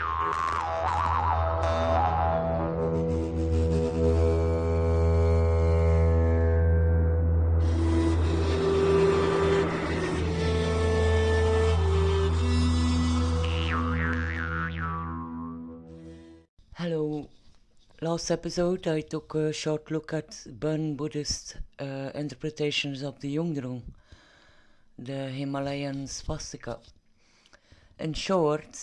Hello. Last episode I took a short look at Burn Buddhist interpretations of the Yungdrung, the Himalayan Swastika. In short,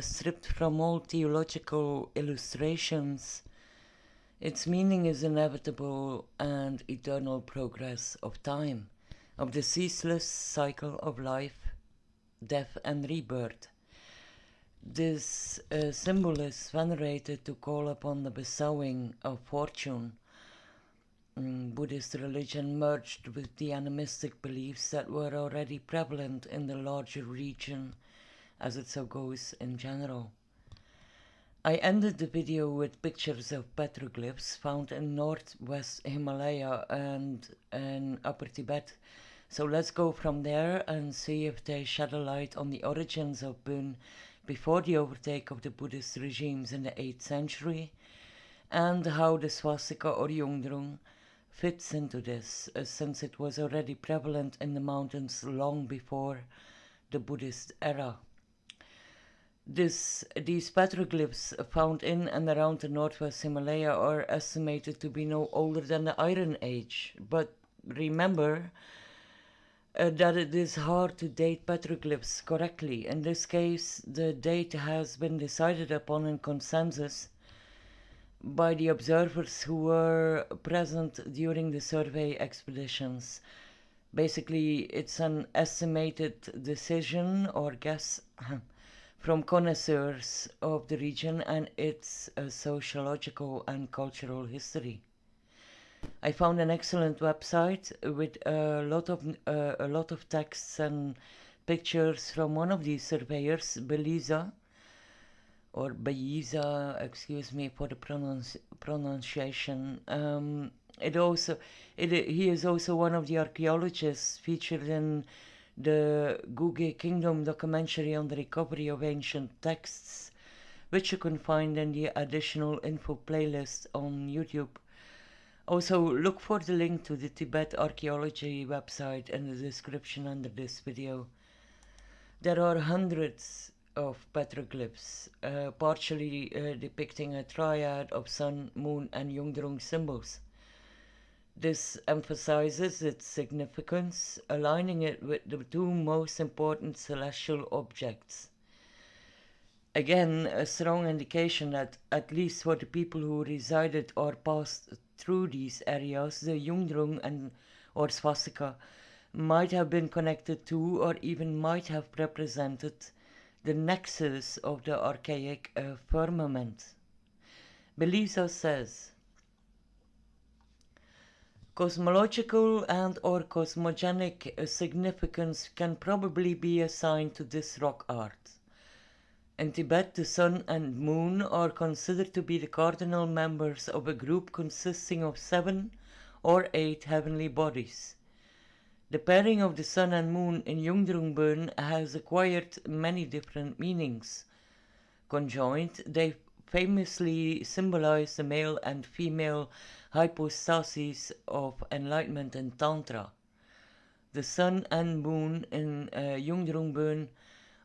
stripped from all theological illustrations, its meaning is inevitable and eternal progress of time, of the ceaseless cycle of life, death and rebirth. This symbol is venerated to call upon the bestowing of fortune. Buddhist religion merged with the animistic beliefs that were already prevalent in the larger region, as it so goes in general. I ended the video with pictures of petroglyphs found in northwest Himalaya and in Upper Tibet. So let's go from there and see if they shed a light on the origins of Bön before the overtake of the Buddhist regimes in the 8th century, and how the swastika or Yungdrung fits into this, since it was already prevalent in the mountains long before the Buddhist era. These petroglyphs found in and around the northwest Himalaya are estimated to be no older than the Iron Age, but remember that it is hard to date petroglyphs correctly. In this case, the date has been decided upon in consensus by the observers who were present during the survey expeditions. Basically, it's an estimated decision or guess from connoisseurs of the region and its sociological and cultural history. I found an excellent website with a lot of texts and pictures from one of these surveyors, Beliza, or Beliza, excuse me for the pronunciation. He is also one of the archaeologists featured in the Guge Kingdom documentary on the recovery of ancient texts, which you can find in the additional info playlist on YouTube. Also, look for the link to the Tibet archaeology website in the description under this video. There are hundreds of petroglyphs, partially depicting a triad of sun, moon and Yungdrung symbols. This emphasizes its significance, aligning it with the two most important celestial objects. Again, a strong indication that, at least for the people who resided or passed through these areas, the Yungdrung or Swastika might have been connected to, or even might have represented, the nexus of the archaic firmament. Belisa says, cosmological and or cosmogenic significance can probably be assigned to this rock art. In Tibet, the sun and moon are considered to be the cardinal members of a group consisting of 7 or 8 heavenly bodies. The pairing of the sun and moon in Yungdrung Bön has acquired many different meanings. Conjoined, they famously symbolize the male and female hypostases of enlightenment in Tantra. The sun and moon in Yungdrung Bön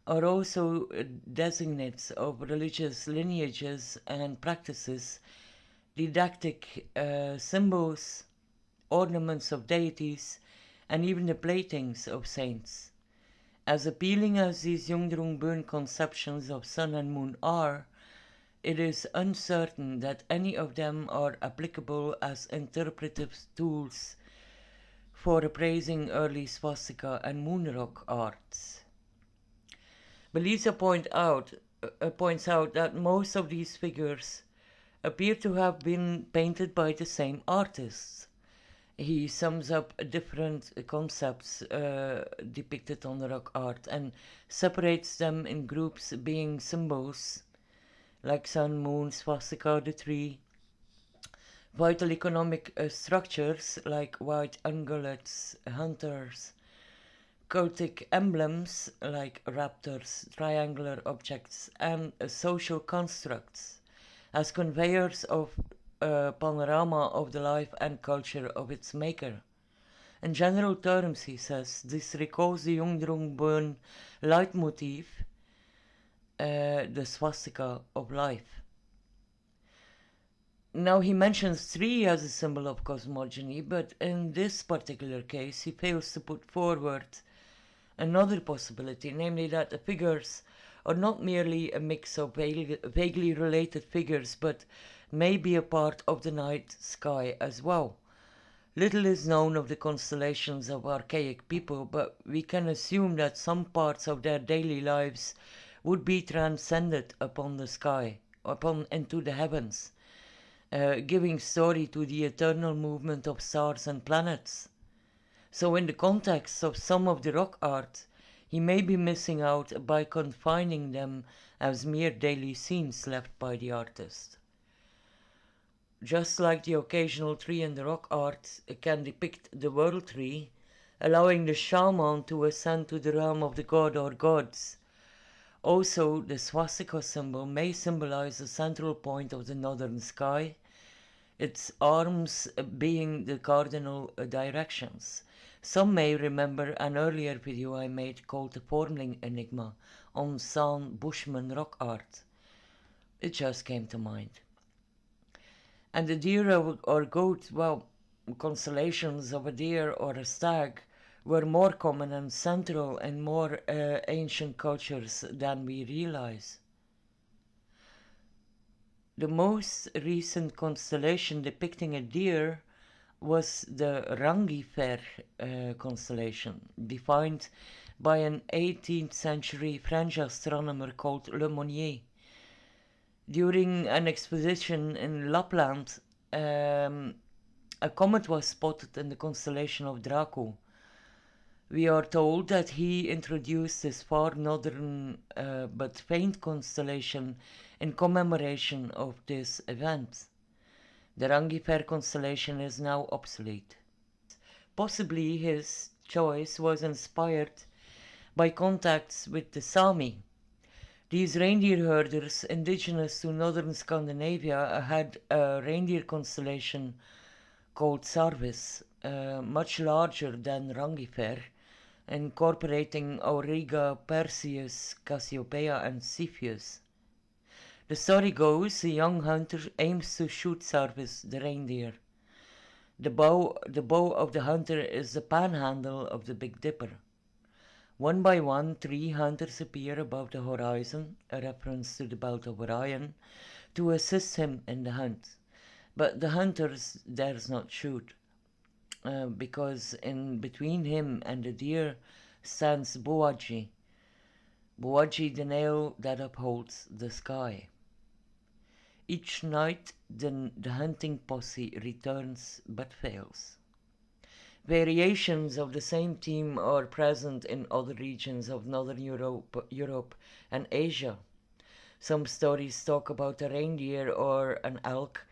are also designates of religious lineages and practices, didactic symbols, ornaments of deities, and even the playthings of saints. As appealing as these Yungdrung Bön conceptions of sun and moon are, it is uncertain that any of them are applicable as interpretive tools for appraising early swastika and moon rock arts. Belisa points out that most of these figures appear to have been painted by the same artists. He sums up different concepts depicted on the rock art and separates them in groups being symbols like sun, moon, swastika, the tree, vital economic structures like white ungulates, hunters, cultic emblems like raptors, triangular objects, and social constructs as conveyors of a panorama of the life and culture of its maker. In general terms, he says, this recalls the Jungdrungbön leitmotif, the swastika of life. Now he mentions tree as a symbol of cosmogony, but in this particular case he fails to put forward another possibility, namely that the figures are not merely a mix of vaguely related figures, but may be a part of the night sky as well. Little is known of the constellations of archaic people, but we can assume that some parts of their daily lives would be transcended upon the sky, upon into the heavens, giving story to the eternal movement of stars and planets. So in the context of some of the rock art, he may be missing out by confining them as mere daily scenes left by the artist. Just like the occasional tree in the rock art can depict the world tree, allowing the shaman to ascend to the realm of the god or gods, also the swastika symbol may symbolize the central point of the northern sky, its arms being the cardinal directions. Some may remember an earlier video I made called the Formling Enigma on San Bushman rock art. It just came to mind. And the deer or goat, well, constellations of a deer or a stag were more common and central in more ancient cultures than we realize. The most recent constellation depicting a deer was the Rangifer constellation, defined by an 18th century French astronomer called Le Monnier. During an expedition in Lapland, a comet was spotted in the constellation of Draco. We are told that he introduced this far northern but faint constellation in commemoration of this event. The Rangifer constellation is now obsolete. Possibly his choice was inspired by contacts with the Sami. These reindeer herders indigenous to northern Scandinavia had a reindeer constellation called Sarvis, much larger than Rangifer, incorporating Auriga, Perseus, Cassiopeia, and Cepheus. The story goes a young hunter aims to shoot Sarvis, the reindeer. The bow of the hunter is the panhandle of the Big Dipper. One by one, 3 hunters appear above the horizon, a reference to the belt of Orion, to assist him in the hunt. But the hunters dares not shoot, because in between him and the deer stands Boaji, the nail that upholds the sky. Each night the hunting posse returns but fails. Variations of the same theme are present in other regions of northern Europe and Asia. Some stories talk about a reindeer or an elk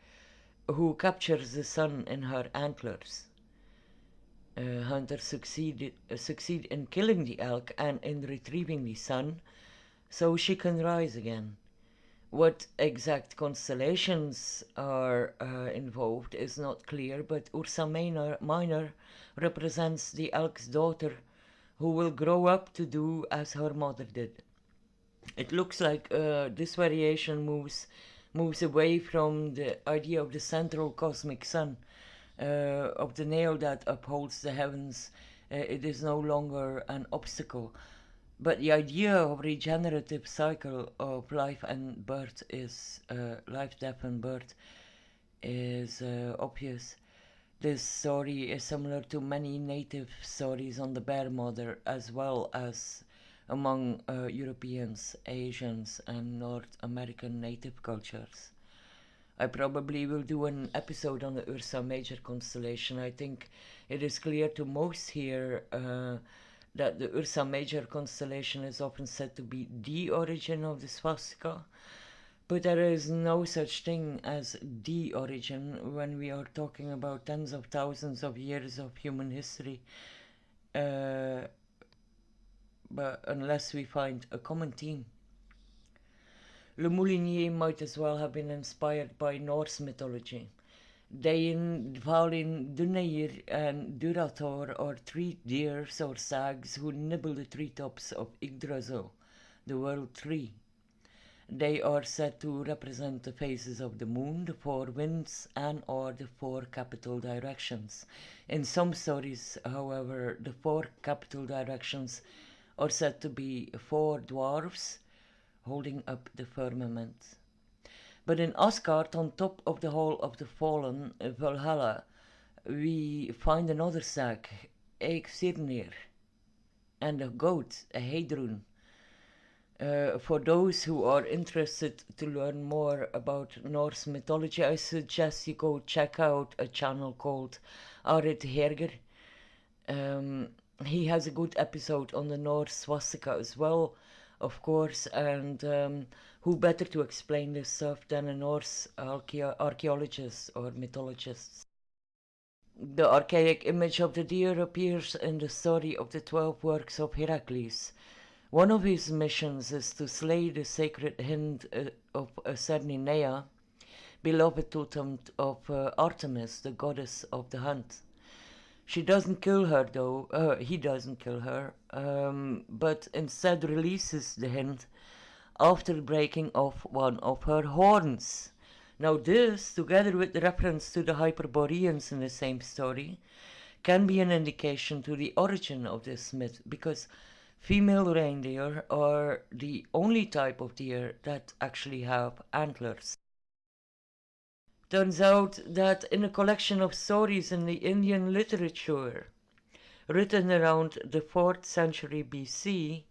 who captures the sun in her antlers. Hunters succeed in killing the elk and in retrieving the sun so she can rise again. What exact constellations are involved is not clear, but Ursa Minor represents the elk's daughter who will grow up to do as her mother did. It looks like this variation moves away from the idea of the central cosmic sun, of the nail that upholds the heavens. It is no longer an obstacle. But the idea of regenerative cycle of life and birth is life, death, and birth is obvious. This story is similar to many native stories on the bear mother, as well as among Europeans, Asians, and North American native cultures. I probably will do an episode on the Ursa Major constellation. I think it is clear to most here that the Ursa Major constellation is often said to be the origin of the swastika, but there is no such thing as the origin when we are talking about tens of thousands of years of human history. but unless we find a common theme. Le Moulinier might as well have been inspired by Norse mythology. Dain, Dvalin, Duneyr, and Durathor are three deers or sags who nibble the treetops of Yggdrasil, the world tree. They are said to represent the phases of the moon, the four winds, and or the four capital directions. In some stories, however, the four capital directions are said to be four dwarfs holding up the firmament. But in Asgard, on top of the Hall of the Fallen, Valhalla, we find another sag, Eiksirnir, and a goat, a Heidrun. For those who are interested to learn more about Norse mythology, I suggest you go check out a channel called Arid Herger. He has a good episode on the Norse Swastika as well, of course, and who better to explain this stuff than a Norse archaeologist or mythologist. The archaic image of the deer appears in the story of the 12 works of Heracles. One of his missions is to slay the sacred hind of Cerninaea, beloved totem of Artemis, the goddess of the hunt. She doesn't kill her though, he doesn't kill her, but instead releases the hind after breaking off one of her horns. Now this, together with the reference to the Hyperboreans in the same story, can be an indication to the origin of this myth, because female reindeer are the only type of deer that actually have antlers. Turns out that in a collection of stories in the Indian literature, written around the 4th century BC,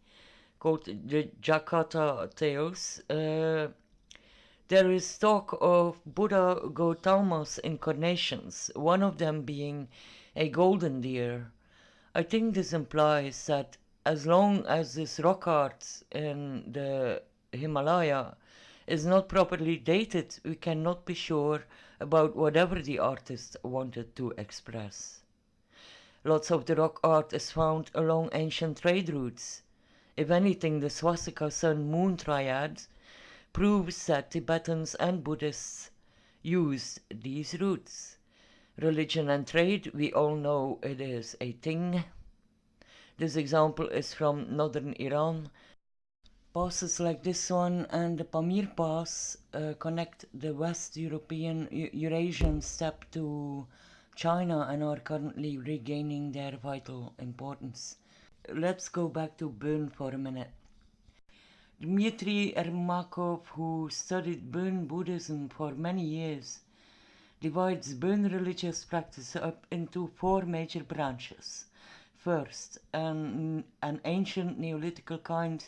called the Jakata Tales, there is talk of Buddha Gautama's incarnations, one of them being a golden deer. I think this implies that as long as this rock art in the Himalaya is not properly dated, we cannot be sure about whatever the artist wanted to express. Lots of the rock art is found along ancient trade routes. If anything, the Swastika Sun-Moon triad proves that Tibetans and Buddhists used these routes. Religion and trade, we all know it is a thing. This example is from northern Iran. Passes like this one and the Pamir Pass connect the West European Eurasian steppe to China and are currently regaining their vital importance. Let's go back to Bön for a minute. Dmitry Ermakov, who studied Bön Buddhism for many years, divides Bön religious practice up into 4 major branches. First, an ancient Neolithical kind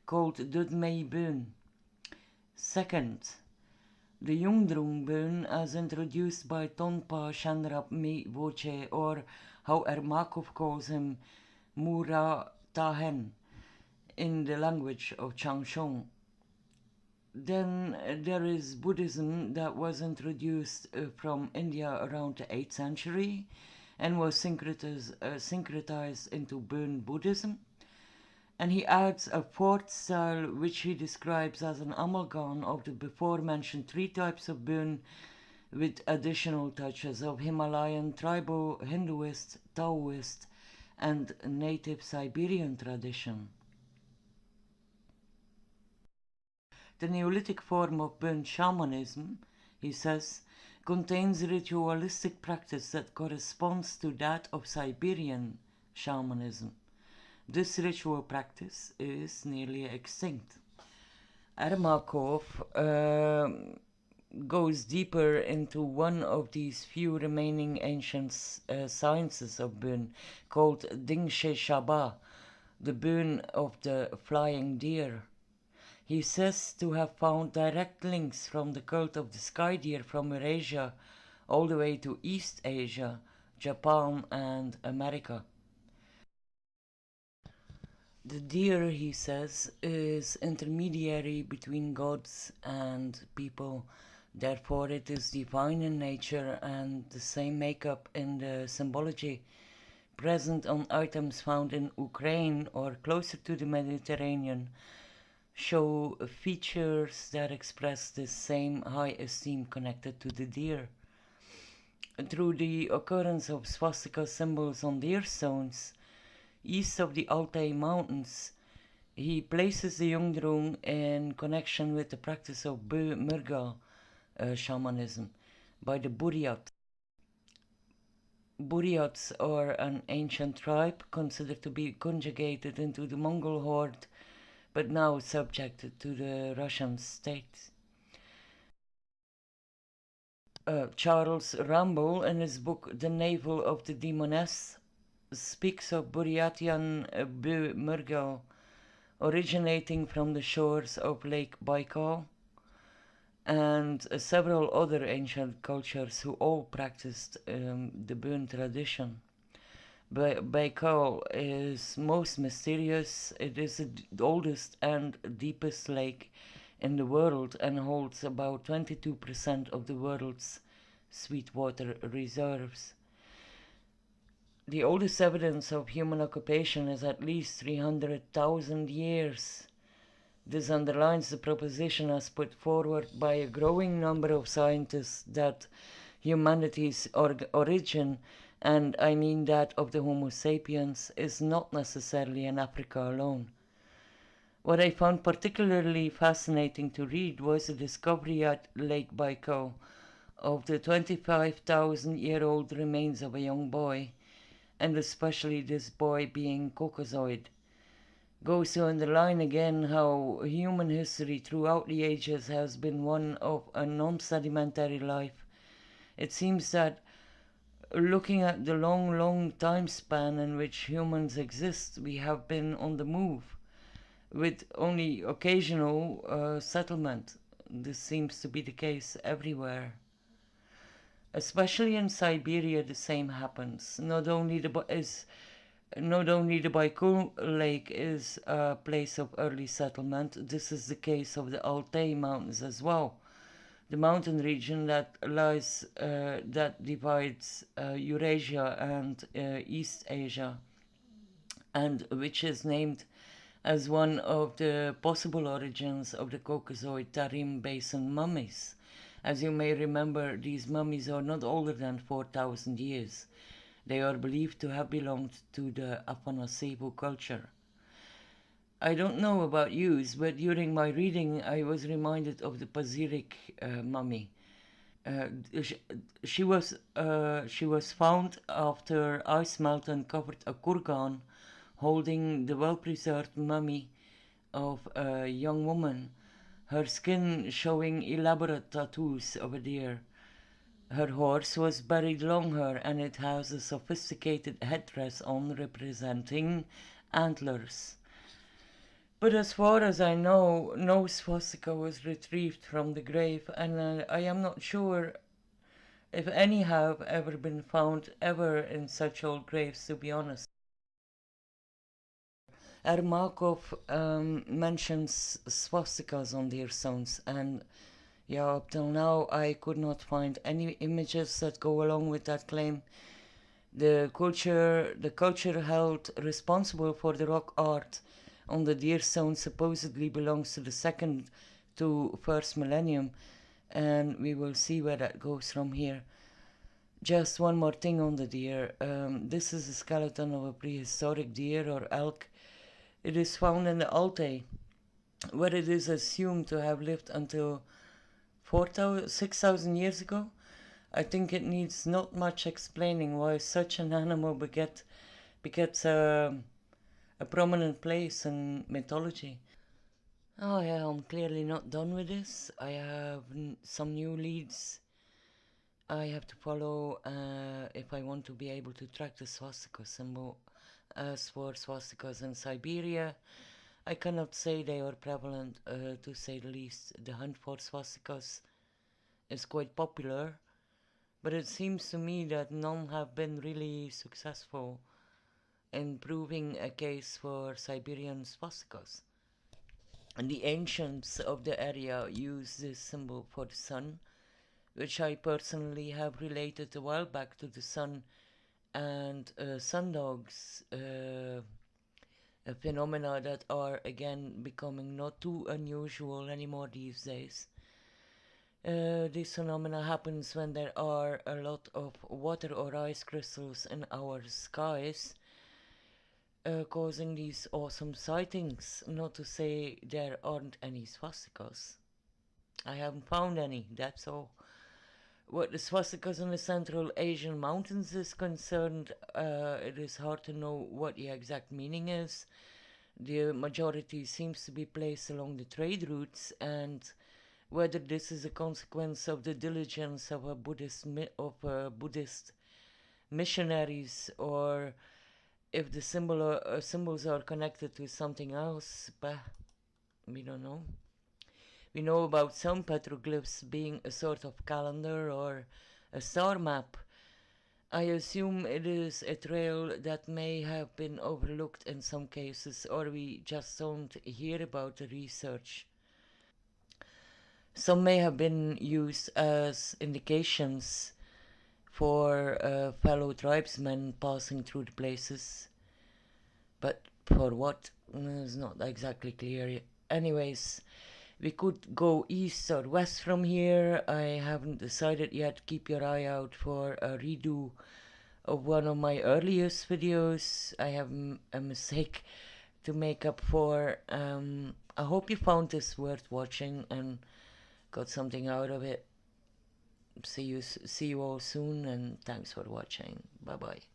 called Dudmei Bön. Second, the Jungdrung Bön as introduced by Tonpa Shenrab Mi Voce, or how Ermakov calls him, Mura Tahen, in the language of Changshong. Then there is Buddhism that was introduced from India around the 8th century and was syncretized into Bön Buddhism. And he adds a 4th style which he describes as an amalgam of the before mentioned 3 types of Bön with additional touches of Himalayan, tribal, Hinduist, Taoist, and native Siberian tradition. The Neolithic form of Bön shamanism, he says, contains ritualistic practice that corresponds to that of Siberian shamanism. This ritual practice is nearly extinct. Ermakov goes deeper into one of these few remaining ancient sciences of Bön, called Dingshe Shaba, the Bön of the flying deer. He says to have found direct links from the cult of the sky deer from Eurasia all the way to East Asia, Japan, and America. The deer, he says, is intermediary between gods and people. Therefore, it is divine in nature and the same makeup in the symbology, present on items found in Ukraine or closer to the Mediterranean, show features that express the same high esteem connected to the deer. Through the occurrence of swastika symbols on deer stones east of the Altai Mountains, he places the Jungdrung in connection with the practice of Murga shamanism by the Buryats. Buryats are an ancient tribe considered to be conjugated into the Mongol horde but now subjected to the Russian state. Charles Rambo, in his book The Navel of the Demoness, speaks of Buryatian Murgal originating from the shores of Lake Baikal and several other ancient cultures who all practiced the Bön tradition. Baikal is most mysterious. It is the oldest and deepest lake in the world and holds about 22% of the world's sweetwater reserves. The oldest evidence of human occupation is at least 300,000 years. This underlines the proposition as put forward by a growing number of scientists that humanity's origin, and I mean that of the Homo sapiens, is not necessarily in Africa alone. What I found particularly fascinating to read was the discovery at Lake Baikal of the 25,000-year-old remains of a young boy, and especially this boy being Caucasoid. Goes to underline again how human history throughout the ages has been one of a non-sedimentary life. It seems that looking at the long time span in which humans exist, we have been on the move, with only occasional settlement. This seems to be the case everywhere. Especially in Siberia, the same happens. Not only the Baikal Lake is a place of early settlement, this is the case of the Altai Mountains as well. The mountain region that lies, that divides Eurasia and East Asia, and which is named as one of the possible origins of the Caucasoid Tarim Basin mummies. As you may remember, these mummies are not older than 4,000 years. They are believed to have belonged to the Afanasevo culture. I don't know about you, but during my reading I was reminded of the Pazyryk mummy. Uh, she, she was found after ice melt and covered a kurgan holding the well-preserved mummy of a young woman, her skin showing elaborate tattoos of a deer. Her horse was buried long her, and it has a sophisticated headdress on representing antlers. But as far as I know, no swastika was retrieved from the grave, and I am not sure if any have ever been found ever in such old graves, to be honest. Ermakov mentions swastikas on their stones, and yeah, up till now I could not find any images that go along with that claim. The culture held responsible for the rock art on the deer stone supposedly belongs to the second to first millennium, and we will see where that goes from here. Just one more thing on the deer. This is a skeleton of a prehistoric deer or elk. It is found in the Altai, where it is assumed to have lived until 6,000 years ago. I think it needs not much explaining why such an animal begets a prominent place in mythology. Oh yeah, I'm clearly not done with this. I have some new leads I have to follow if I want to be able to track the swastika symbol. As for swastikas in Siberia, I cannot say they are prevalent, to say the least. The hunt for swastikas is quite popular, but it seems to me that none have been really successful in proving a case for Siberian swastikas. And the ancients of the area used this symbol for the sun, which I personally have related a while back to the sun and sundogs, phenomena that are again becoming not too unusual anymore these days. This phenomena happens when there are a lot of water or ice crystals in our skies, causing these awesome sightings. Not to say there aren't any swastikas. I haven't found any, that's all. What the swastikas in the Central Asian mountains is concerned, it is hard to know what the exact meaning is. The majority seems to be placed along the trade routes, and whether this is a consequence of the diligence of a Buddhist missionaries, or if the symbols are connected to something else, but we don't know. We know about some petroglyphs being a sort of calendar or a star map. I assume it is a trail that may have been overlooked in some cases, or we just don't hear about the research. Some may have been used as indications for fellow tribesmen passing through the places, but for what is not exactly clear. Anyways, we could go east or west from here. I haven't decided yet. Keep your eye out for a redo of one of my earliest videos. I have a mistake to make up for. I hope you found this worth watching and got something out of it. See you all soon, and thanks for watching. Bye bye.